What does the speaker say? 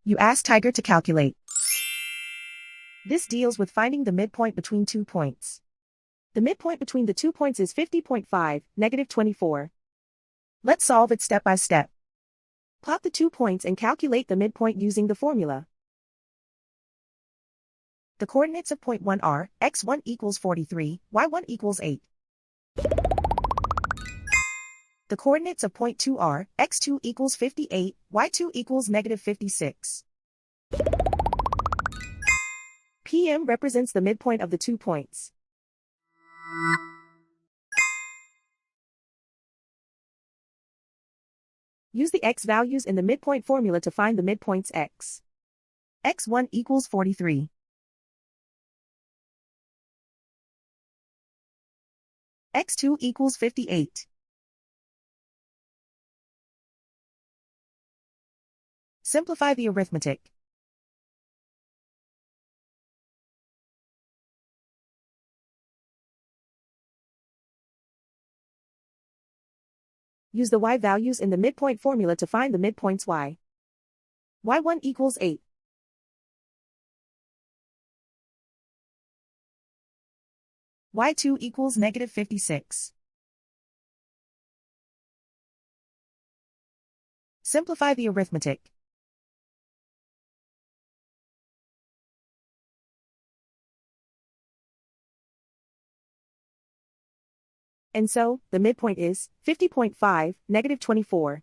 You ask Tiger to calculate. This deals with finding the midpoint between 2 points. The midpoint between the 2 points is 50.5, -24. Let's solve it step by step. Plot the 2 points and calculate the midpoint using the formula. The coordinates of point 1 are, x1 equals 43, y1 equals 8. The coordinates of point 2 are, x2 equals 58, y2 equals -56. PM represents the midpoint of the 2 points. Use the x values in the midpoint formula to find the midpoints x. x1 equals 43. x2 equals 58. Simplify the arithmetic. Use the y values in the midpoint formula to find the midpoints y. y1 equals 8. y2 equals -56. Simplify the arithmetic. And so, the midpoint is 50.5, -24.